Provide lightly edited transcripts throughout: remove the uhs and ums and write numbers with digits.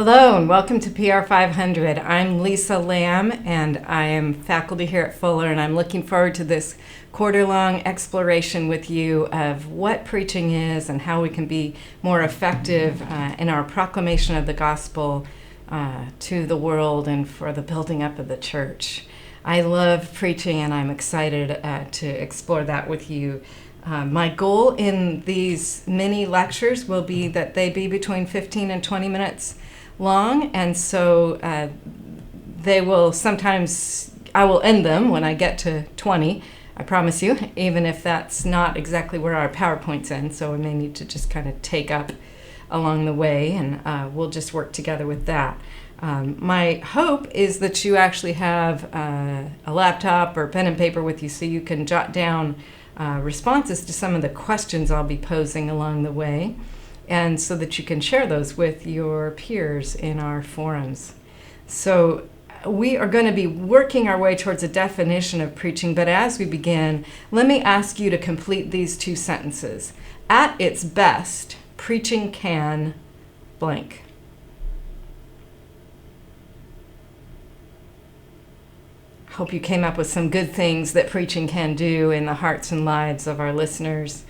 Hello and welcome to PR 500. I'm Lisa Lamb and I am faculty here at Fuller, and I'm looking forward to this quarter-long exploration with you of what preaching is and how we can be more effective in our proclamation of the gospel to the world and for the building up of the church. I love preaching and I'm excited to explore that with you. My goal in these mini lectures will be that they be between 15 and 20 minutes long, and so they will sometimes, I will end them when I get to 20, I promise you, even if that's not exactly where our PowerPoints end, so we may need to just kind of take up along the way, and we'll just work together with that. My hope is that you actually have a laptop or pen and paper with you so you can jot down responses to some of the questions I'll be posing along the way, and so that you can share those with your peers in our forums. So we are going to be working our way towards a definition of preaching, but as we begin, let me ask you to complete these two sentences. At its best, preaching can blank. Hope you came up with some good things that preaching can do in the hearts and lives of our listeners,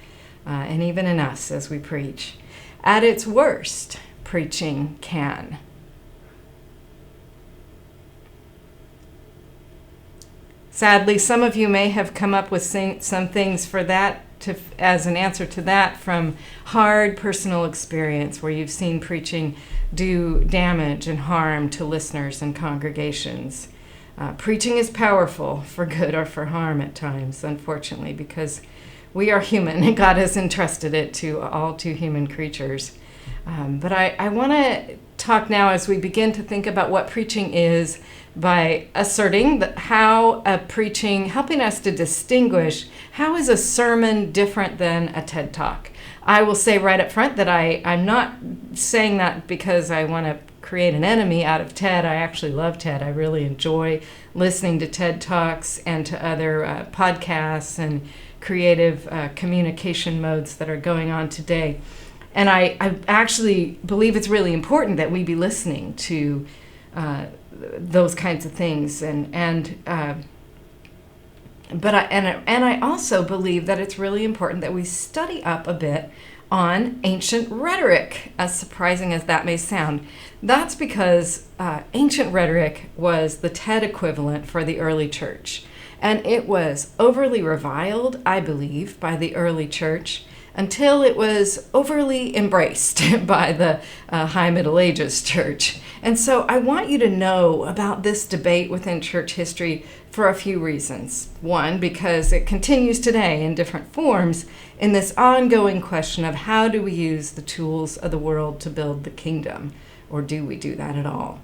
and even in us as we preach. At its worst, preaching can. Sadly, some of you may have come up with some things for that as an answer to that from hard personal experience where you've seen preaching do damage and harm to listeners and congregations. Preaching is powerful for good or for harm at times, unfortunately, because we are human and God has entrusted it to all two human creatures. But I want to talk now as we begin to think about what preaching is by asserting that how a preaching, helping us to distinguish how is a sermon different than a TED Talk. I will say right up front that I'm not saying that because I want to create an enemy out of TED. I actually love TED. I really enjoy listening to TED Talks and to other podcasts and creative communication modes that are going on today. And I actually believe it's really important that we be listening to those kinds of things. But I also believe that it's really important that we study up a bit on ancient rhetoric, as surprising as that may sound. That's because ancient rhetoric was the TED equivalent for the early church. And it was overly reviled, I believe, by the early church until it was overly embraced by the High Middle Ages church. And so I want you to know about this debate within church history for a few reasons. One, because it continues today in different forms in this ongoing question of how do we use the tools of the world to build the kingdom, or do we do that at all?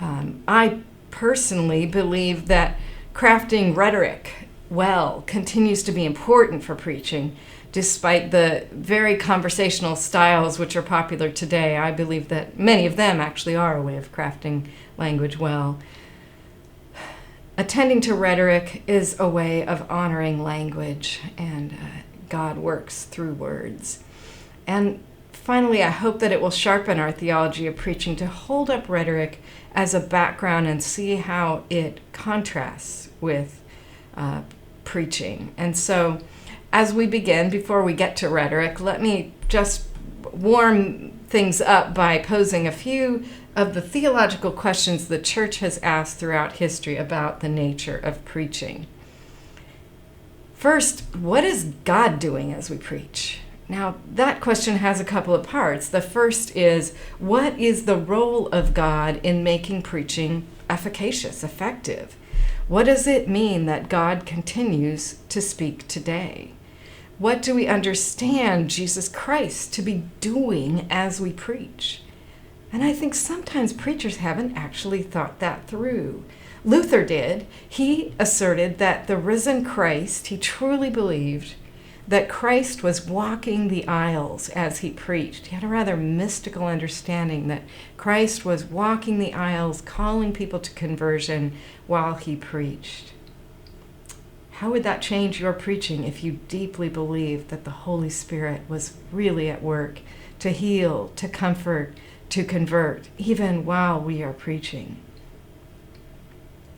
I personally believe that crafting rhetoric well continues to be important for preaching, despite the very conversational styles which are popular today. I believe that many of them actually are a way of crafting language well. Attending to rhetoric is a way of honoring language, and God works through words. And finally, I hope that it will sharpen our theology of preaching to hold up rhetoric as a background and see how it contrasts with preaching. And so as we begin, before we get to rhetoric, let me just warm things up by posing a few of the theological questions the church has asked throughout history about the nature of preaching. First, what is God doing as we preach? Now, that question has a couple of parts. The first is, what is the role of God in making preaching efficacious, effective? What does it mean that God continues to speak today? What do we understand Jesus Christ to be doing as we preach? And I think sometimes preachers haven't actually thought that through. Luther did. He asserted that the risen Christ, he truly believed that Christ was walking the aisles as he preached. He had a rather mystical understanding that Christ was walking the aisles, calling people to conversion while he preached. How would that change your preaching if you deeply believed that the Holy Spirit was really at work to heal, to comfort, to convert, even while we are preaching.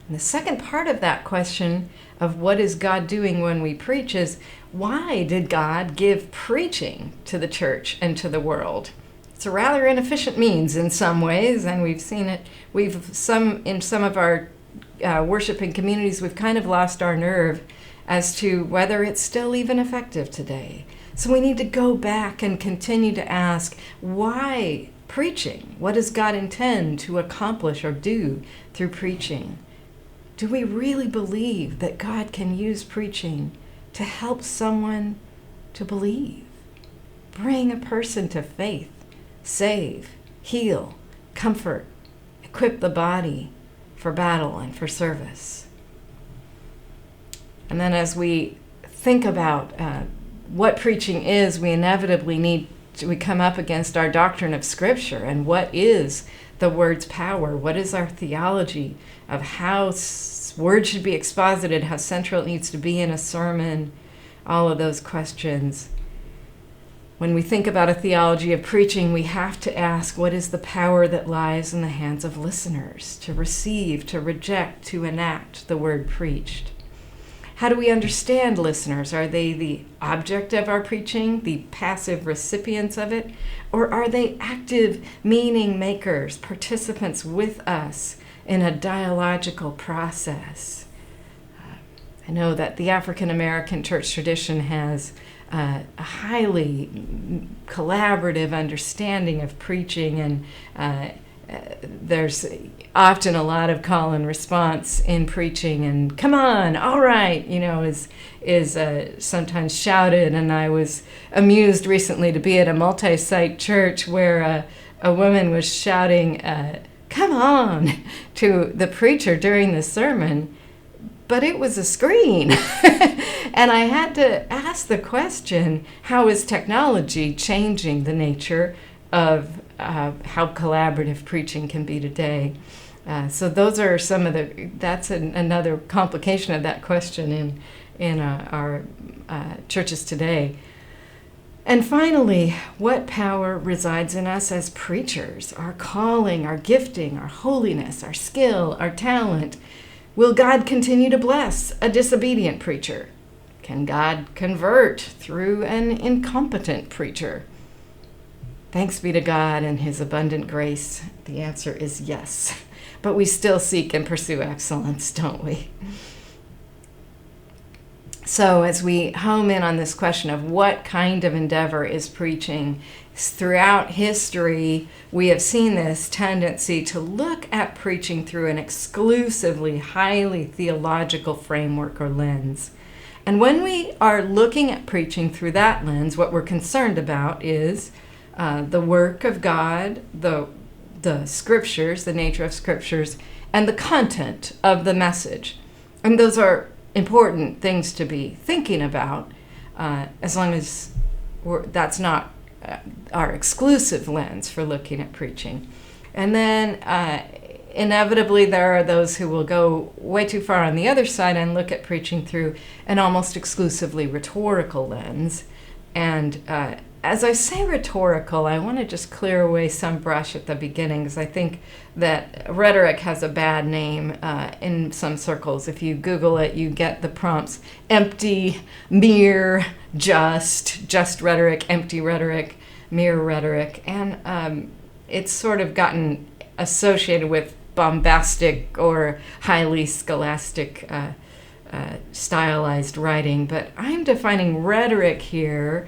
And the second part of that question of what is God doing when we preach is, why did God give preaching to the church and to the world? It's a rather inefficient means in some ways, and we've seen it. In some of our worshiping communities, we've kind of lost our nerve as to whether it's still even effective today. So we need to go back and continue to ask, why preaching? What does God intend to accomplish or do through preaching? Do we really believe that God can use preaching to help someone to believe, bring a person to faith, save, heal, comfort, equip the body for battle and for service? And then as we think about what preaching is, we inevitably we come up against our doctrine of Scripture and what is the word's power? What is our theology of how words should be exposited, how central it needs to be in a sermon, all of those questions. When we think about a theology of preaching, we have to ask, what is the power that lies in the hands of listeners to receive, to reject, to enact the word preached? How do we understand listeners? Are they the object of our preaching, the passive recipients of it? Or are they active meaning makers, participants with us in a dialogical process? I know that the African American church tradition has a highly collaborative understanding of preaching, and there's often a lot of call and response in preaching, and come on, all right, is sometimes shouted. And I was amused recently to be at a multi-site church where a woman was shouting, come on, to the preacher during the sermon, but it was a screen. And I had to ask the question, how is technology changing the nature of how collaborative preaching can be today? So those are some of that's another complication of that question in our churches today. And finally, what power resides in us as preachers? Our calling, our gifting, our holiness, our skill, our talent. Will God continue to bless a disobedient preacher? Can God convert through an incompetent preacher? Thanks be to God and His abundant grace. The answer is yes. But we still seek and pursue excellence, don't we? So as we home in on this question of what kind of endeavor is preaching, throughout history, we have seen this tendency to look at preaching through an exclusively highly theological framework or lens. And when we are looking at preaching through that lens, what we're concerned about is the work of God, the scriptures, the nature of scriptures, and the content of the message. And those are important things to be thinking about, as long as that's not our exclusive lens for looking at preaching. And then inevitably there are those who will go way too far on the other side and look at preaching through an almost exclusively rhetorical lens. And as I say rhetorical, I want to just clear away some brush at the beginning, because I think that rhetoric has a bad name in some circles. If you Google it, you get the prompts: empty, mere, just rhetoric, empty rhetoric, mere rhetoric. And it's sort of gotten associated with bombastic or highly scholastic stylized writing. But I'm defining rhetoric here,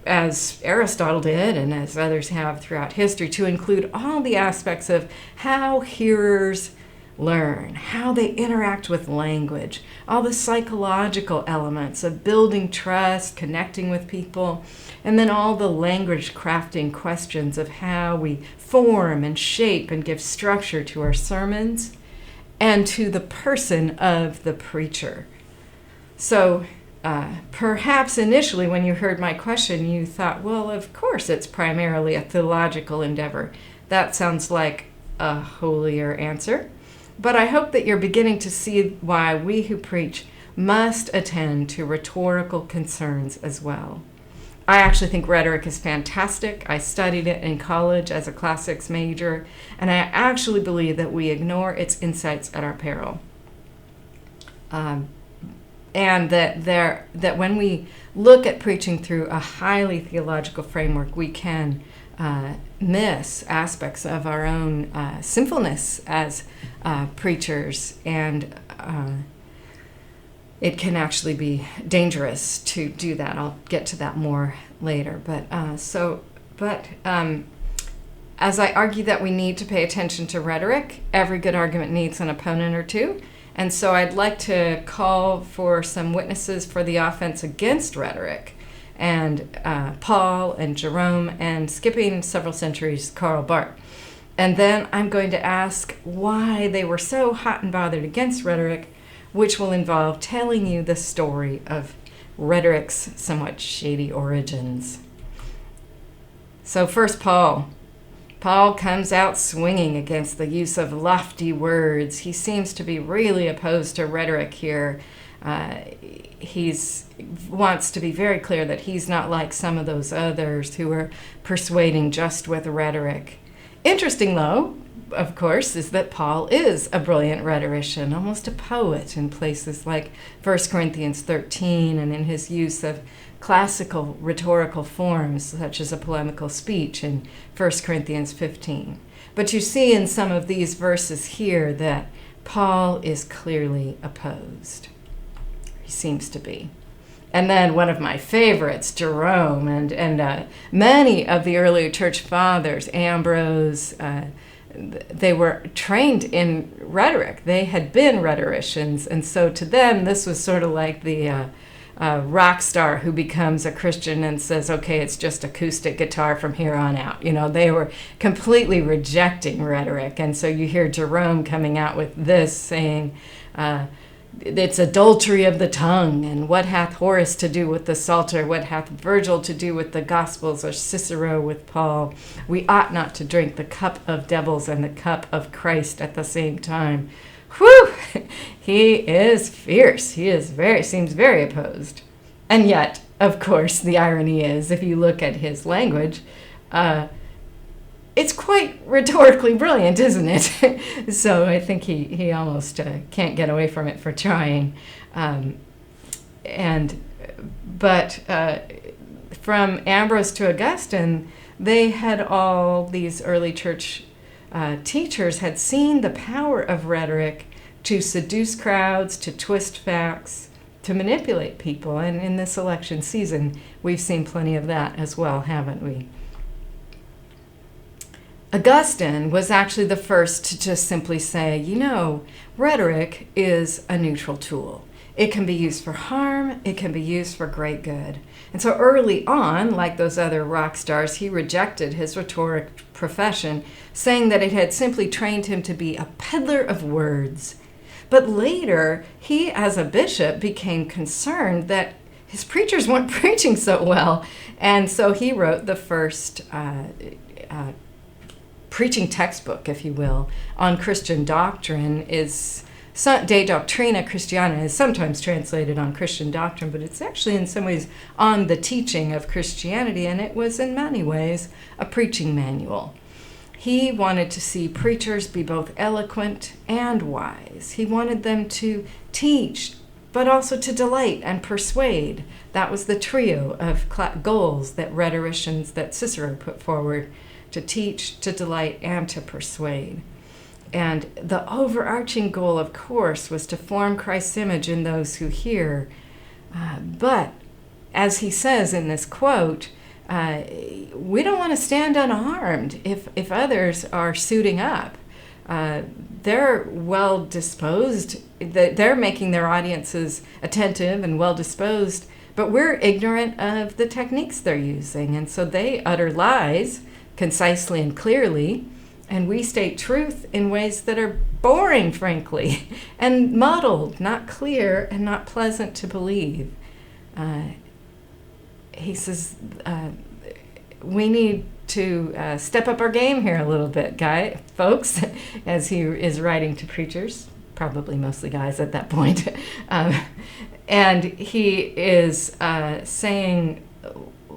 as Aristotle did and as others have throughout history, to include all the aspects of how hearers learn, how they interact with language, all the psychological elements of building trust, connecting with people, and then all the language crafting questions of how we form and shape and give structure to our sermons and to the person of the preacher. So perhaps initially when you heard my question, you thought, well, of course it's primarily a theological endeavor. That sounds like a holier answer. But I hope that you're beginning to see why we who preach must attend to rhetorical concerns as well. I actually think rhetoric is fantastic. I studied it in college as a classics major, and I actually believe that we ignore its insights at our peril. And that when we look at preaching through a highly theological framework, we can miss aspects of our own sinfulness as preachers, and it can actually be dangerous to do that. I'll get to that more later. But as I argue that we need to pay attention to rhetoric, every good argument needs an opponent or two. And so I'd like to call for some witnesses for the offense against rhetoric, and Paul and Jerome, and skipping several centuries, Karl Barth. And then I'm going to ask why they were so hot and bothered against rhetoric, which will involve telling you the story of rhetoric's somewhat shady origins. So first, Paul. Paul comes out swinging against the use of lofty words. He seems to be really opposed to rhetoric here. He wants to be very clear that he's not like some of those others who are persuading just with rhetoric. Interesting, though, of course, is that Paul is a brilliant rhetorician, almost a poet in places like 1 Corinthians 13, and in his use of classical rhetorical forms, such as a polemical speech in 1 Corinthians 15. But you see in some of these verses here that Paul is clearly opposed. He seems to be. And then one of my favorites, Jerome, and many of the earlier church fathers, Ambrose, they were trained in rhetoric. They had been rhetoricians, and so to them, this was sort of like the rock star who becomes a Christian and says, okay, it's just acoustic guitar from here on out. You know, they were completely rejecting rhetoric. And so you hear Jerome coming out with this, saying, it's adultery of the tongue, and what hath Horace to do with the Psalter? What hath Virgil to do with the Gospels, or Cicero with Paul? We ought not to drink the cup of devils and the cup of Christ at the same time. Whew! He is fierce. He seems very opposed. And yet, of course, the irony is, if you look at his language, it's quite rhetorically brilliant, isn't it? So I think he almost can't get away from it for trying. But from Ambrose to Augustine, they had all these early church teachers had seen the power of rhetoric to seduce crowds, to twist facts, to manipulate people. And in this election season, we've seen plenty of that as well, haven't we? Augustine was actually the first to just simply say, rhetoric is a neutral tool. It can be used for harm, it can be used for great good. And so early on, like those other rock stars, he rejected his rhetoric profession, saying that it had simply trained him to be a peddler of words. But later, he as a bishop became concerned that his preachers weren't preaching so well. And so he wrote the first preaching textbook, if you will, on Christian doctrine. Is De Doctrina Christiana is sometimes translated on Christian doctrine, but it's actually in some ways on the teaching of Christianity, and it was in many ways a preaching manual. He wanted to see preachers be both eloquent and wise. He wanted them to teach, but also to delight and persuade. That was the trio of goals that rhetoricians, that Cicero put forward: to teach, to delight, and to persuade. And the overarching goal, of course, was to form Christ's image in those who hear. But as he says in this quote, we don't want to stand unharmed if others are suiting up. They're well disposed, they're making their audiences attentive and well disposed, but we're ignorant of the techniques they're using. And so they utter lies concisely and clearly, and we state truth in ways that are boring, frankly, and muddled, not clear, and not pleasant to believe. He says, we need to step up our game here a little bit, folks, as he is writing to preachers, probably mostly guys at that point. And he is saying,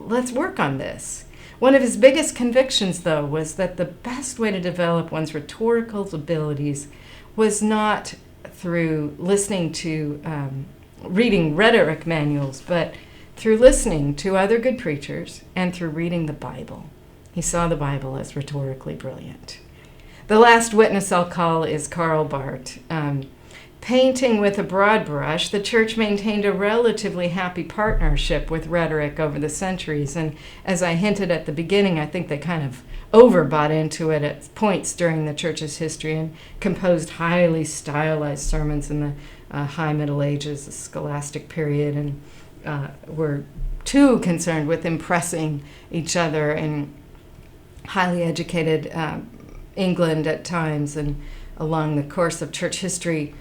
let's work on this. One of his biggest convictions, though, was that the best way to develop one's rhetorical abilities was not through listening to reading rhetoric manuals, but through listening to other good preachers and through reading the Bible. He saw the Bible as rhetorically brilliant. The last witness I'll call is Karl Barth. Painting with a broad brush, the church maintained a relatively happy partnership with rhetoric over the centuries. And as I hinted at the beginning, I think they kind of overbought into it at points during the church's history and composed highly stylized sermons in the High Middle Ages, the scholastic period, and were too concerned with impressing each other in highly educated England at times and along the course of church history.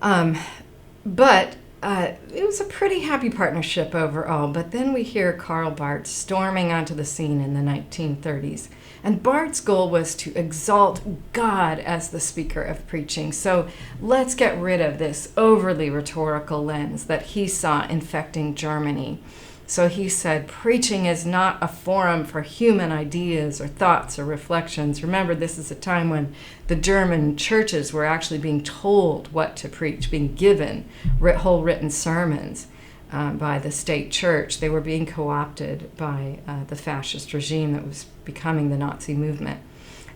But it was a pretty happy partnership overall. But then we hear Karl Barth storming onto the scene in the 1930s. And Barth's goal was to exalt God as the speaker of preaching. So let's get rid of this overly rhetorical lens that he saw infecting Germany. So he said, preaching is not a forum for human ideas or thoughts or reflections. Remember, this is a time when the German churches were actually being told what to preach, being given whole written sermons by the state church. They were being co-opted by the fascist regime that was becoming the Nazi movement.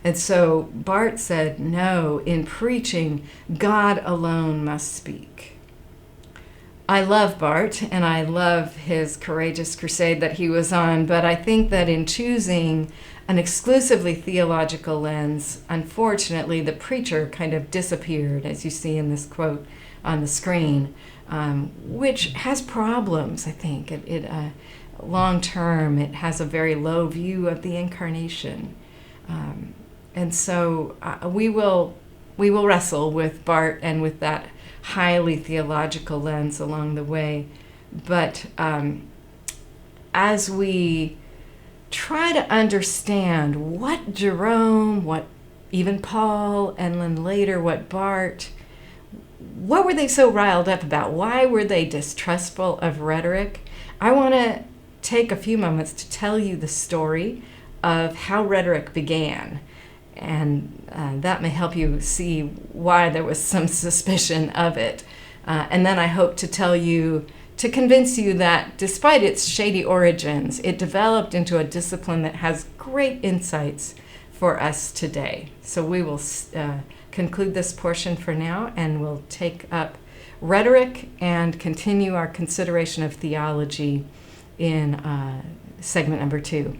And so Barth said, no, in preaching, God alone must speak. I love Barth, and I love his courageous crusade that he was on, but I think that in choosing an exclusively theological lens, unfortunately, the preacher kind of disappeared, as you see in this quote on the screen, which has problems, I think. Long term, it has a very low view of the incarnation. And so we will wrestle with Barth and with that highly theological lens along the way. But as we try to understand what Jerome, what even Paul, and then later what Barth, what were they so riled up about? Why were they distrustful of rhetoric? I want to take a few moments to tell you the story of how rhetoric began. And that may help you see why there was some suspicion of it. And then I hope to convince you that despite its shady origins, it developed into a discipline that has great insights for us today. So we will conclude this portion for now, and we'll take up rhetoric and continue our consideration of theology in segment number 2.